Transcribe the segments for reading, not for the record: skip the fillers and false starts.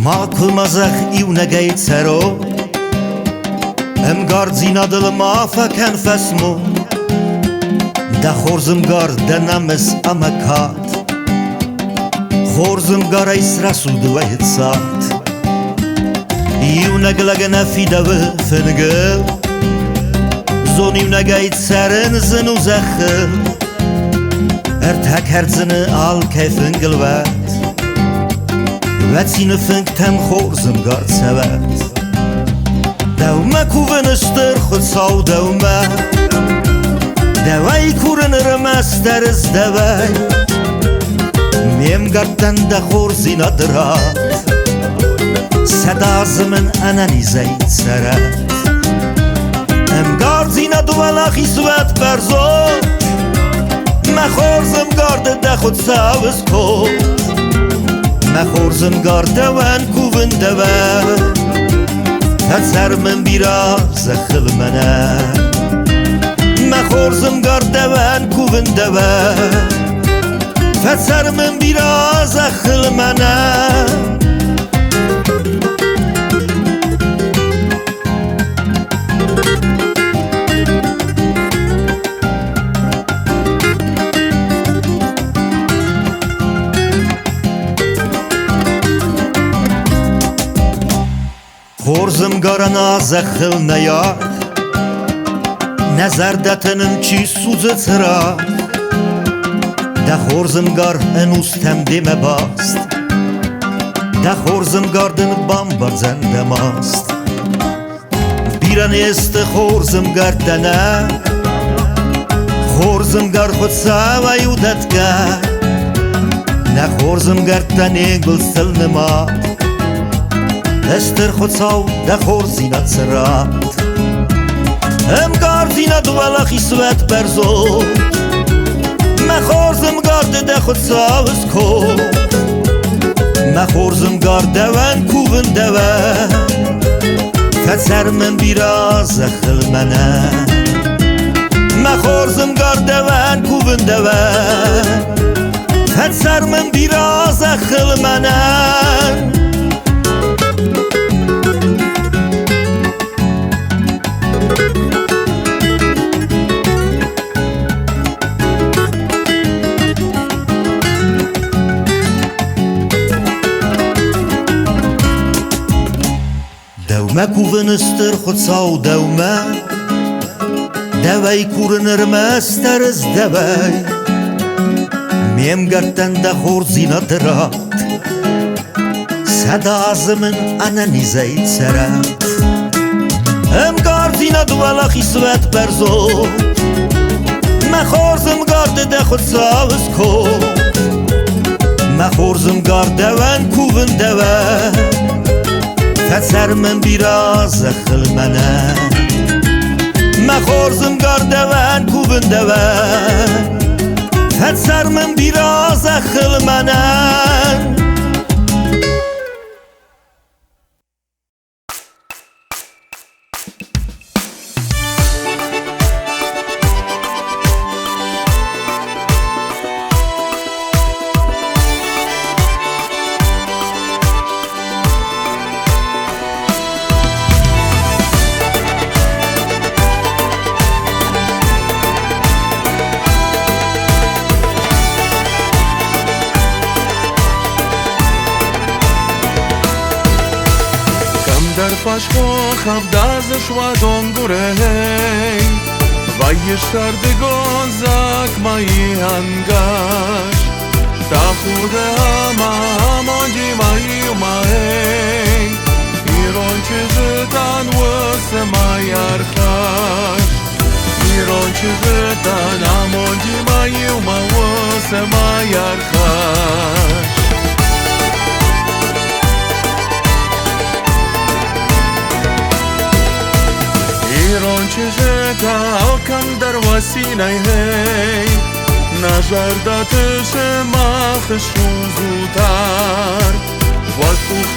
Makul mazak iw negejt sero Em gard zina dil mafa ken fesmo Da xorzim gard de names amekat Xorzim gar eis rasud vejt sat Iw neglege nefide ve fengel Zon iw negejt seren zin u zechel Tek herzine al kefengel vet Vecine fengtem xorzim gard sevet Dewme kuvenishtir xud saw dewme Devey kurinir mesteriz devey Miem gardten de xorzina dirat Sedazimin eneni zeyt seret Em gardina duvelak isvet berzot Me xorzim garde de xud saviz kot Me xorzim gardewen kuvin deve Hezer min biraz xilmene Me xorzim gardewen kuvin deve Hezer min biraz xilmene Xorzim garana zexil neyak Nezerdetinim çi suze tırak De xorzim gar enus temdime bast De xorzim gardin bambar zendemast Biren esti xorzim gardene Xorzim gar xud seve yudetge Ne xorzim gardten egl silnimat Ester xud saw de xorzina tzrat Em gardina duvelak isvet berzot Me xorzim garde de xud saviz kot Me xorzim gardewen kuvin deve Fezer min biraz xilmene Me xorzim gardewen kuvin deve Fezer min biraz xilmene Dewme kuvenishtir xud saw dewme Devey kurinir mesteriz devey Miem gardten de xorzina dirat Sedazimin eneni zeyt seret Em gardina duvelak isvet berzot Me xorzim garde de xud saviz kot Me xorzim gardewen kuvin deve Fezer min biraz xilmene Me xorzim gardewen kuvin deve Fezer min biraz xilmene Pashko chavdazsh va dongurei Vayishtar de gozak mai hangash Tachude hama hamonji mai umai Iron chizetan wase mai archash Iron chizetan hamonji mai umai wase mai archash Iron chizeta okam dar wasinay hey Na jardatı semah shuzutar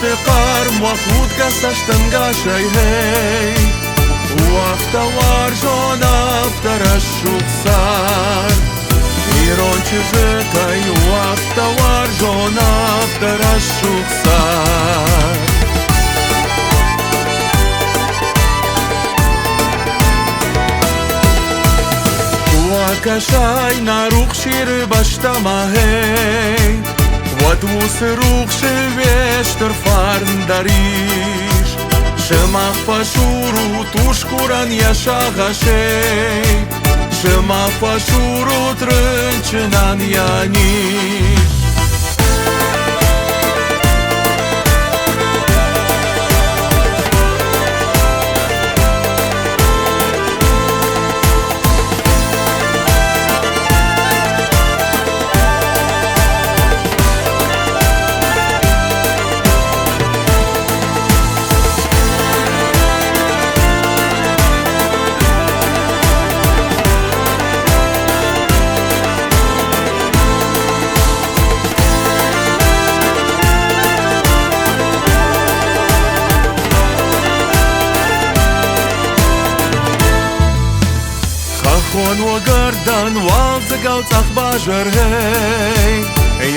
افتقار وخود گسشتن گاشای هی وافتوار جون افتر الشوق سار ایران چیزه تای وافتوار جون افتر الشوق سار وكشاي ناروخ شير باشتما هي ودوس روخ شويشتر فارن داريش شما فشورو توشكوران يشاغا شي شما فشورو ترنچنان يانيش خون وگردن والزگاو تخ باجر هی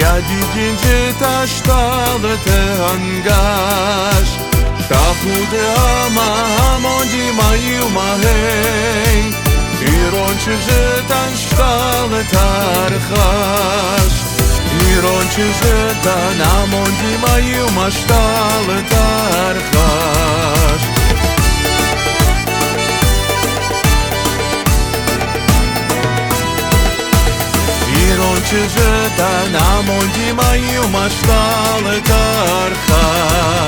یادی گنج تاشتالت هنگاش تاخود اما همون دیمایی ما هی ایران چیزه تاشتالت هرخاش ایران چیزه تان همون دیمایی ما شتالت هرخاش ایران چیزه تا نموندی مایی و مشتال کارخاش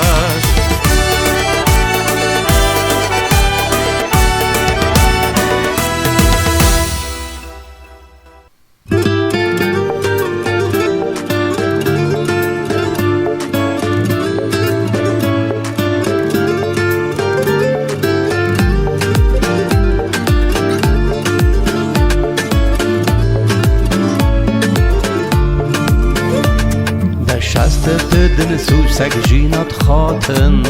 دن سوسک جینات خاتن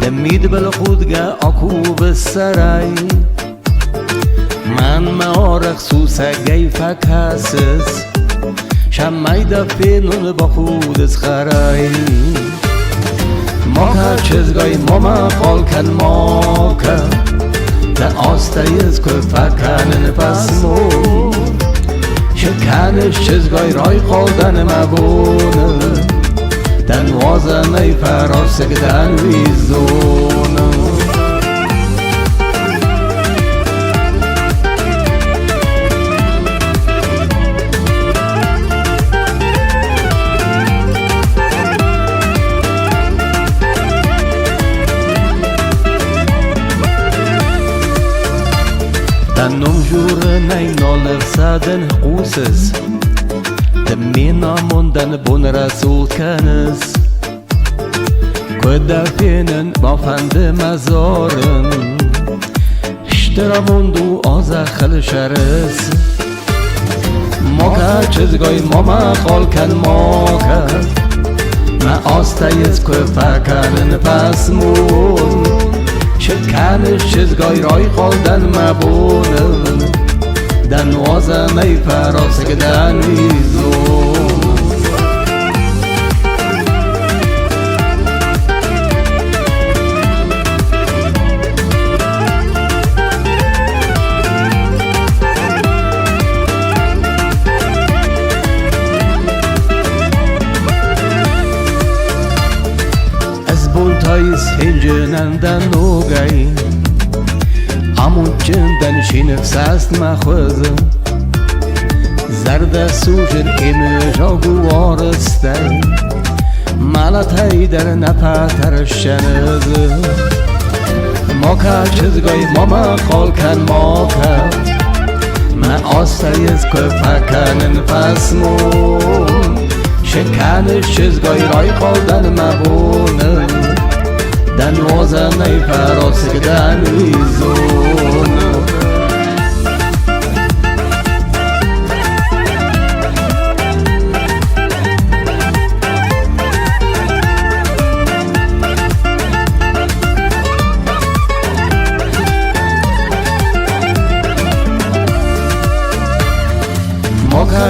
دمید بل خودگه آکوب سرای من معارخ سوسک گی فکسس شمعی دفینون با خودت خرای ما که چیزگای ماما خالکن ما که ده آستایز که فکنن پسمون شکنش چیزگای رای خالدن مبونه den وازنه فراسک den ویزونه den numjure neinolr saden قوسس دمينا موندن بون رسول كنس كدا فينن بافند مزارن اشترا موندو آزخل شرس ما که چیزگای ماما خالکن ما که ما آستایز که فکنن پسمون شکنش چیزگای رای خالدن مبونن den وازنه فراسک den ویزون از بولتایز هنجنن den نوگای همون چندن شینف سست مخوزه زرد سوشن ایمجا گوارسته مالت های در نپتر شنزه ما که چیزگای ماما خالکن ما که ما آستایز که فکنن پسمون شکنش چیزگای رای خالدن مبونه den وازنه فراسک den ویزون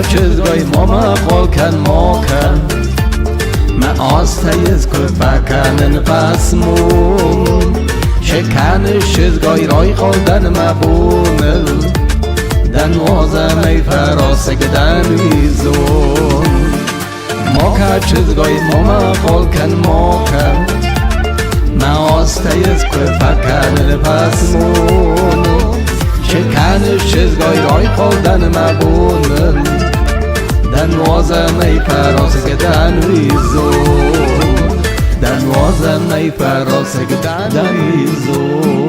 چیزگای ماما قلکن ماکن ما آستایز کفاکنن پسمون شکنش چیزگای رای خالدن مبونل دنوازم ای فراسک دنویزون ماکا چیزگای ماما قلکن ماکن ما آستایز کفاکنن پسمون شکنش چیزگای رای خالدن مبونل دنوازم ای فراسک دنویزون دنوازم ای فراسک دنویزون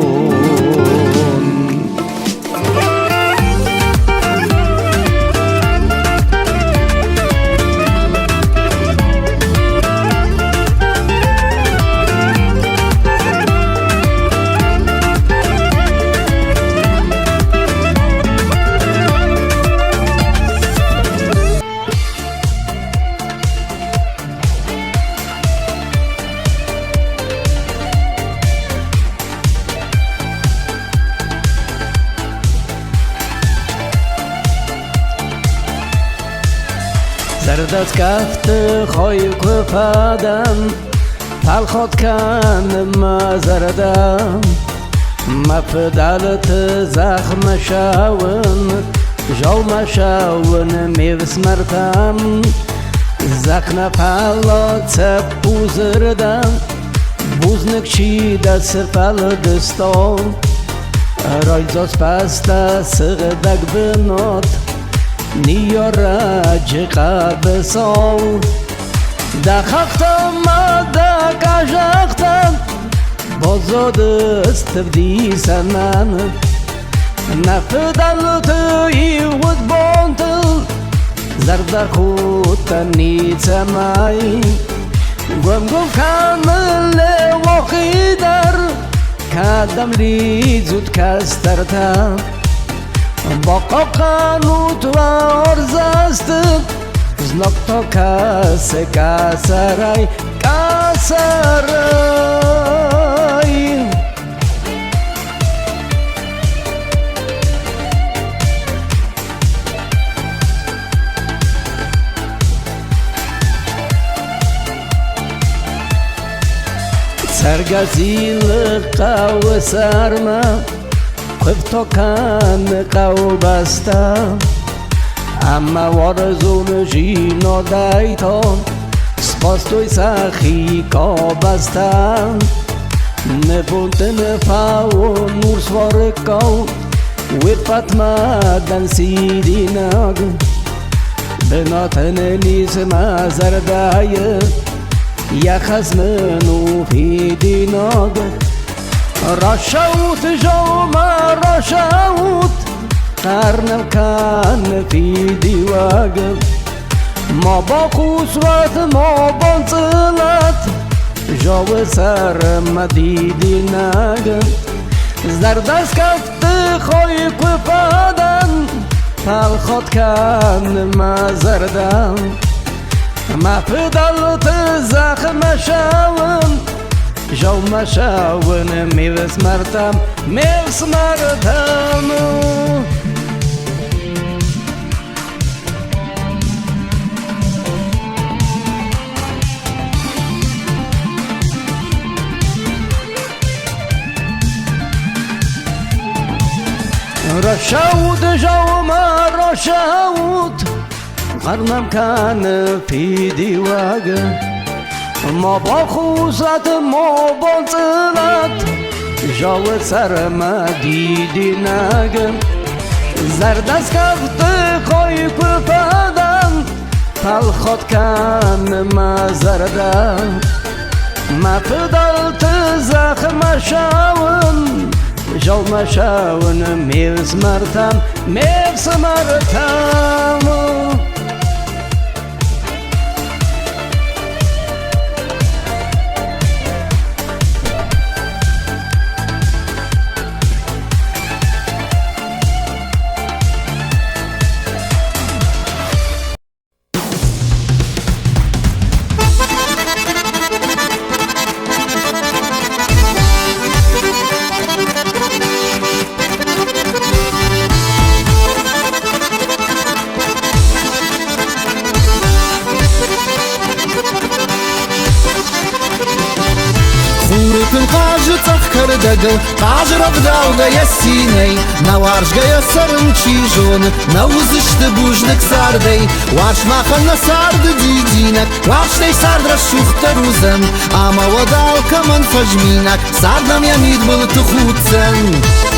زردت کفت خواهی کفادم تلخات کن ما زردم مفدالت زخم شاون جو مشاون میوس مرتم زخن پالات سب بوزردم بوزنک چی دست پل دستان رایزاس پستا سغدک بنات نیارج قبسان دخختم ما دکجختم بازاد استفدی سنن نفدل توی ود بانتل زردر خود تنیت مای گم کامل واقعی در کدم لی زود کسترتم با قانوت و ارزست زنک تو کسی کسرای کسرای سرگزیل قو سرما خفتو کن قو بستا اما وارزون جینا دیتان سپاس توی سخی کا بستا نبونت نفاو نور سوار کاو وید پتمدن سیدی نگ بناتن نیز مزردای یا خزمنو فیدی نگ رشوت جوما رشوت قرنم کن فیدی وگم ما با خسوت ما بانصلت جو سر مدیدی نگم زردست کفت خوی کفادن تلخات کن ما زردم ما فدلت زخم شون جو مشاون میوس مرتم میوس مرتم رشود جو ما رشود قرنم کن فیدی وگه ما با خوزت ما بانصلت جو سر مدیدی نگم زردست کفت خوی کفادن تلخات کن ما زردم ما فدلت زخم شون جو مشاون میوس مرتم میوس مرتم кардагыл Ажырап дауга ясиней На варжга ясарын чижон На узышты буждык сардей Варшмахан на сарды дидинак Варштей сардра шухта рузен Ама водал каман фажминак Сардам ямид был тухуцен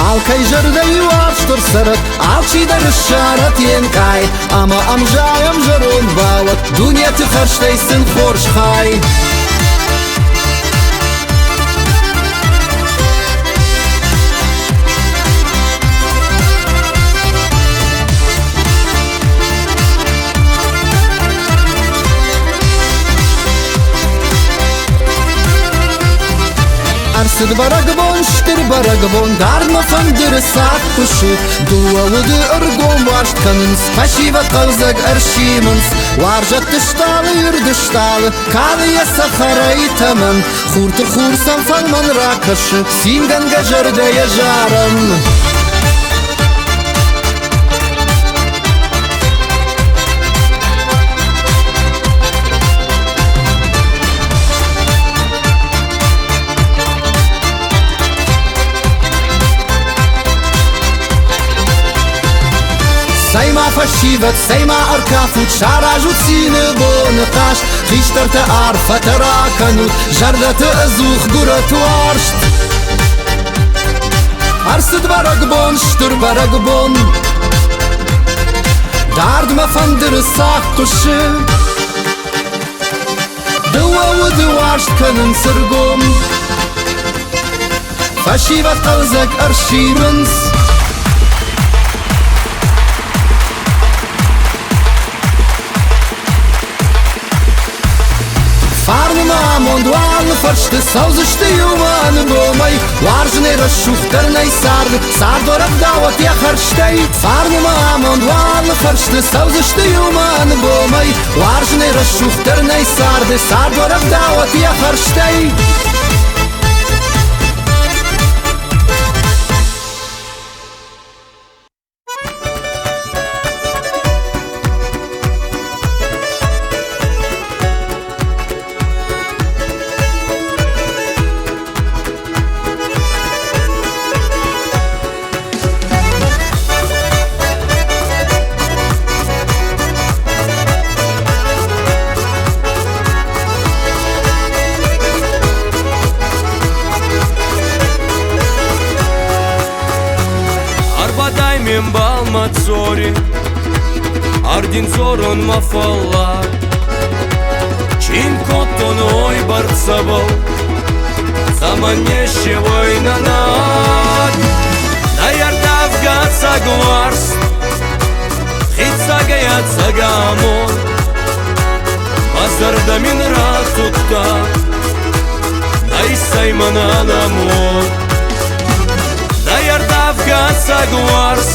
Алкай жырдай варштыр сырыт Алчидар шарат енкай Ама амжаям жырон балык Дүнеті қарштайсын хоршхай Арсыд барагбон, штыр барагбон Дарма фандыры сақ пұшы Дуалыды ұргон варшт канынс Пашива қалзак аршимынс Варжатты шталы, үрді шталы Калы яса харай таман Хурты хурсам фалман ракашы Симганга жардая жаран Сайма фашиват, сайма аркафут Шаражут сины боныкаш Хиштарты арфаты раканут Жардаты азух гурат варшт Арсыд барагбон, штыр барагбон Дардма фандыры сақ кушы Дыуауыды варшт канын сыргом Фашиват қалзак аршимынс Farnımam duanı farçtı Savzıştı yuvanı bomay Varjını raşuhtarnay sardı Sardorak davat ya harçtay Farnımam duanı farçtı Savzıştı yuvanı bomay Varjını raşuhtarnay sardı Sardorak davat ya harçtay Мен балма цори Ардин зорон мафалла Чин коттон ой барцабал Заманнеще войнанат Наярдавга цагварс Хитсагаят цагамон Базарда мин ратутта Найсаймананамон Наярдавга цагварс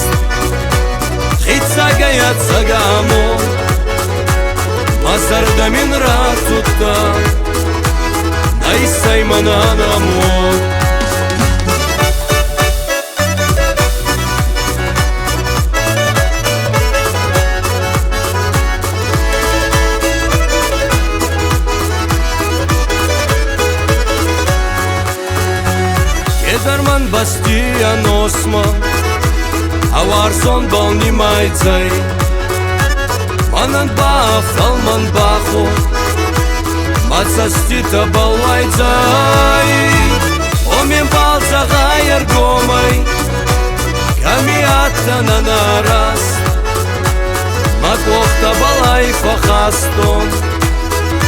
Хитсагаят цагамон Базарда мин ратутта Найсаймананамон Кедарман бастиян осман Аварсон болни майцай Манан бах, талман баху Мацастита балвайцай Омен балца гайер гомай Камиатта нанарас Макохта балай фахастон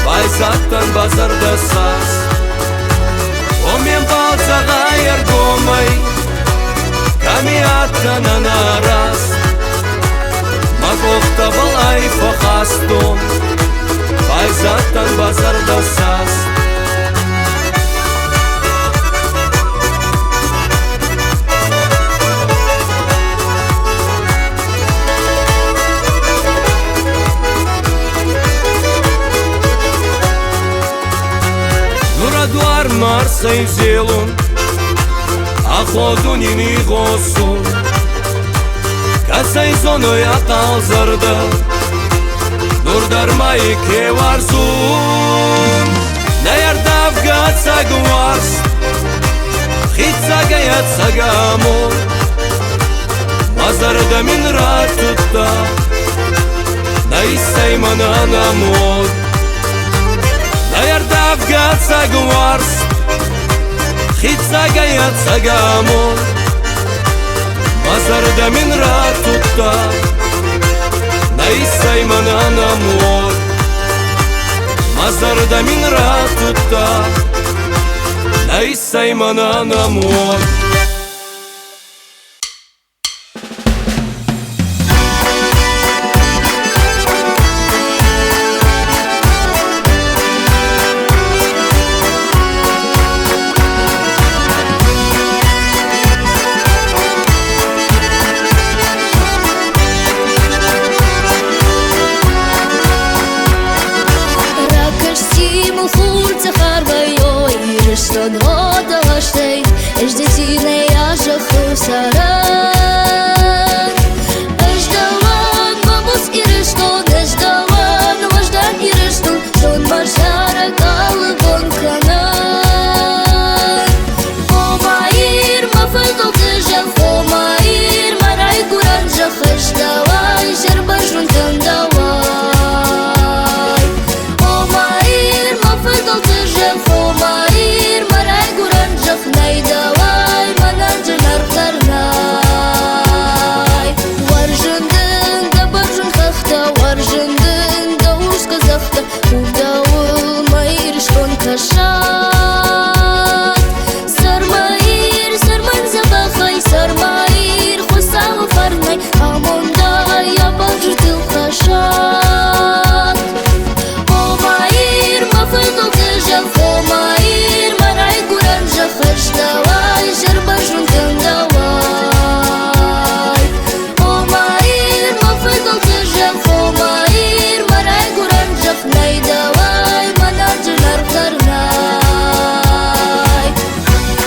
Байзаттан базарда сас Омен балца гайер гомай Камиатта нанарас Макохта балай фахастон Байзаттан базарда сас Нурадуар марсай зелун Охоту не мигосу Seizonuya kaldırdı Durdurmayı ki varzun Ne yerde avgatsa guvars Hitsa gayatsa gamur Mazarda min ratutta Da isteyman anamur Ne yerde avgatsa guvars Hitsa gayatsa gamur Mazarda min ratutta Da isteyman anamur Mazarda min ratutta Da isteyman anamur Что вода штейн, ждите я же хусаран. Ждалан бабус и рештон, ждалан вождан и рештон, жон маршара калыбон канан. О маир мафылдал кыжах, о маир марай куран жах, ждалай жербажун тандалай. О маир мафылдал кыжах, о маир Nay davay mananjı narkarnay Varjındın da barjın kakta Varjındın da uska zakta Udavul mayır şton kaşat Sarmayır sarman zabakhay Sarmayır khusağı farnay Amonda yabak jırtıl kaşat O mayır mafıldıl kıjak O mayır maray kuran Давай, жербажун давай. О маир, мафыдал кыжах, о маир, марай куранжах, най давай, мананжынар карнай.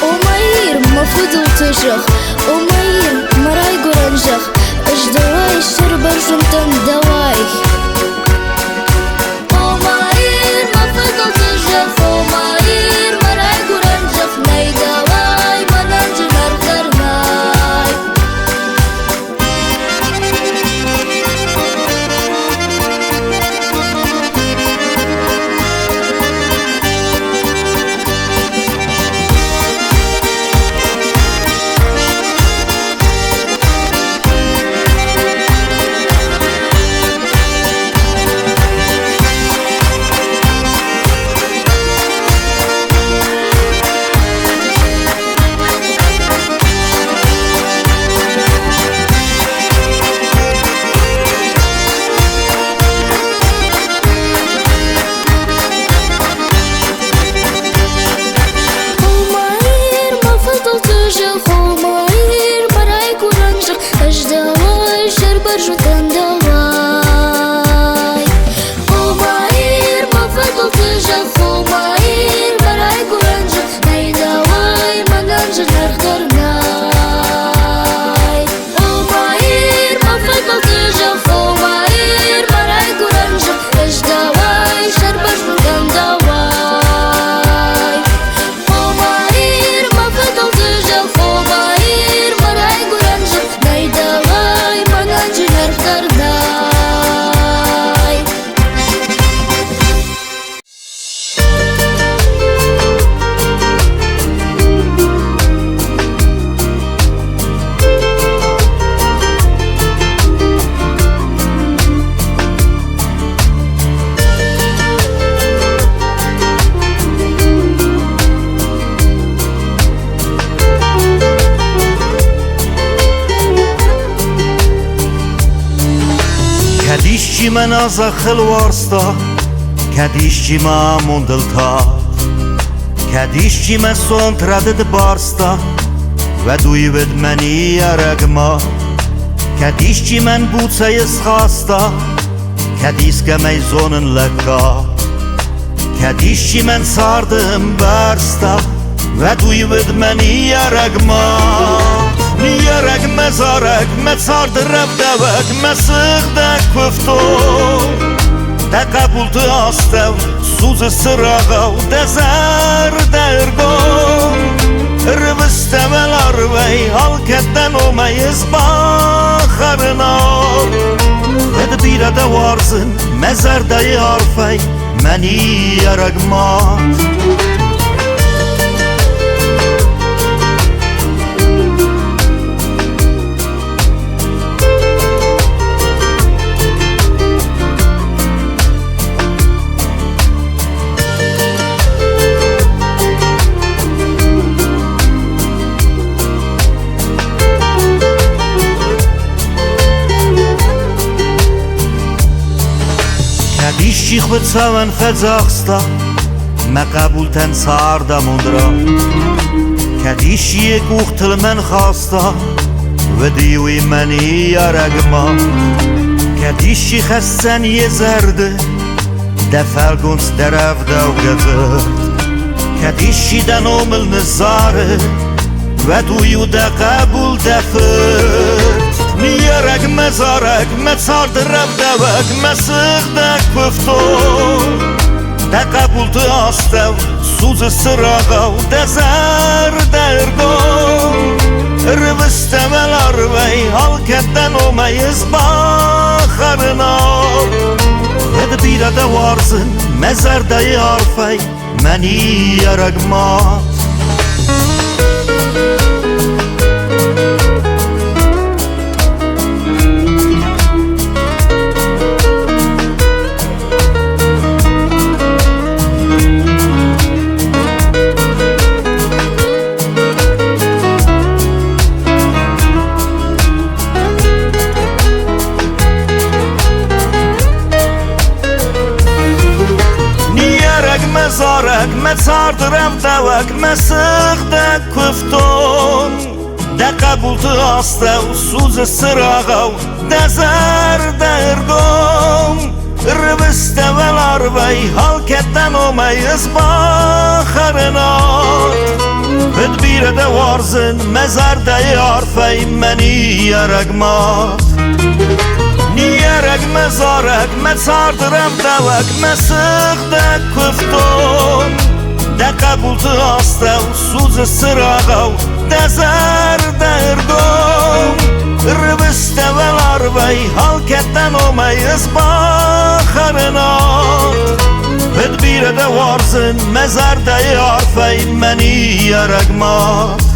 О маир, мафыдал кыжах, о маир, марай куранжах, аж давай, жербажун давай. О маир, мафыдал кыжах, о маир, марай куранжах, най давай, мананжынар карнай. کدیشچی من از خلوارستا کدیشچی من موندلتا کدیشچی من سونتردد بارستا و دوی ود منی ارگما کدیشچی من بوتسای سخاستا کدیس کمی زونن لکا کدیشچی من ساردم برستا و دوی ود منی ارگما مزارك ما تصادرب دوك ما صغدك كفتو ده قبول تاستو سوز السراغو ده زر درگو ربستمل اروي halketten olmayız bakharına Ve bir de varsın mezardayı arfay meni yaragmat Kadish btsavan Kazakhstan ma qabultan sarda mundra Kadish yekuqtl man khasta ve diwi mani yaragma Kadish khassan yezarde da falguns darav da ugatır Kadish danomel nazare ve duyu da qabul da fır Niyarag mezarag metzardrab davak mesıgdak pıfto Da qabultu astav suz sıragav da zar dergo Rıvıstemel arvay halketten olmayız bakharına Ve bir de varsın mezardayı arfay meni yaragmat مزارك ما تصادرب دوك ما صغدك كفتون ده قبول تاستو سوز السراغو ده زر درگوم ربستمل اروي halketten olmayız bakharına Bedbire de varsın mezardayı arfay meni yaragmat Niyarag mezarag ma تصادرب دوك ما صغدك كفتون ده قبول تاستو سوز السراغو ده زر درگوم Rıbıstevel arvay halketten olmayız bakharına Bedbire de varsın mezardayı arfay meni yaragmat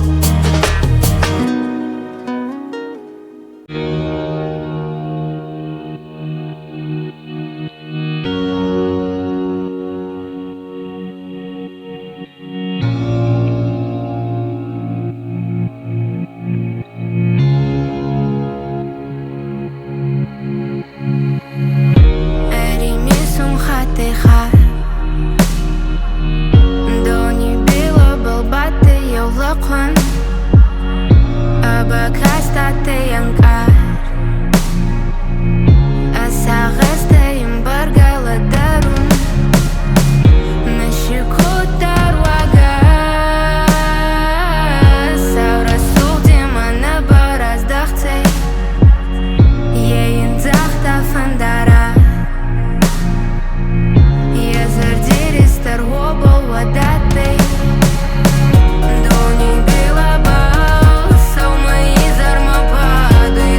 Don't you be about so my eyes are my body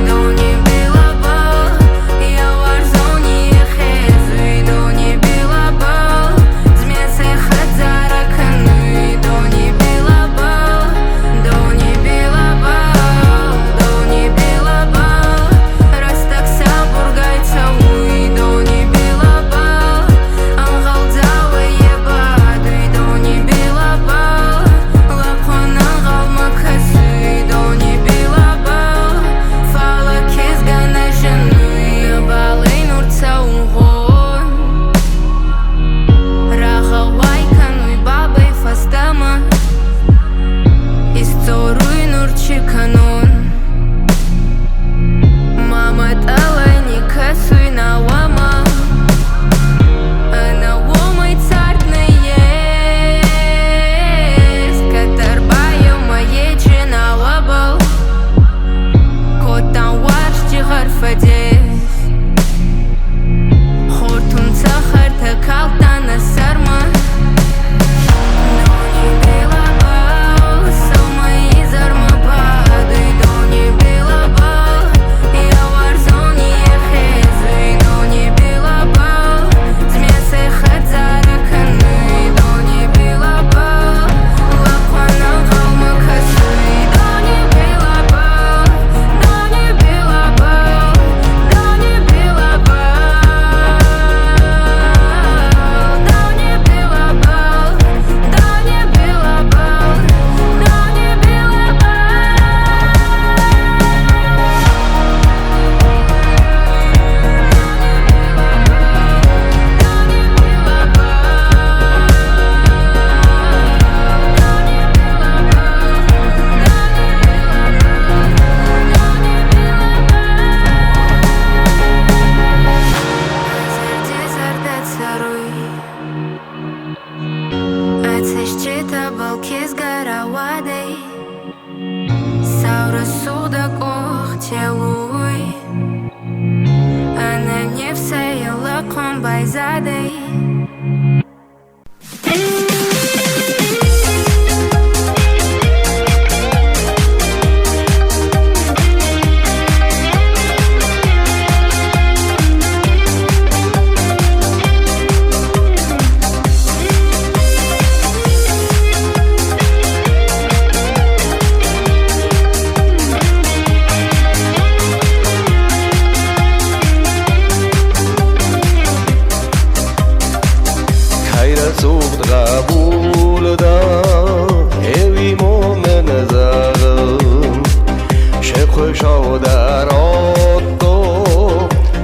خوشا در آتو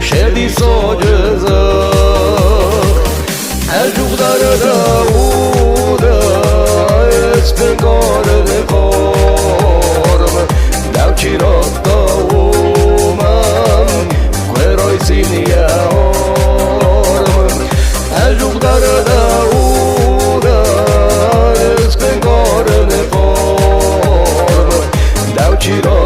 شدی ساجزه الجوغ در داوده اسپنگار نخارم دو چی را داومم خویرای سینیه آرم الجوغ در داوده اسپنگار نخارم دو چی را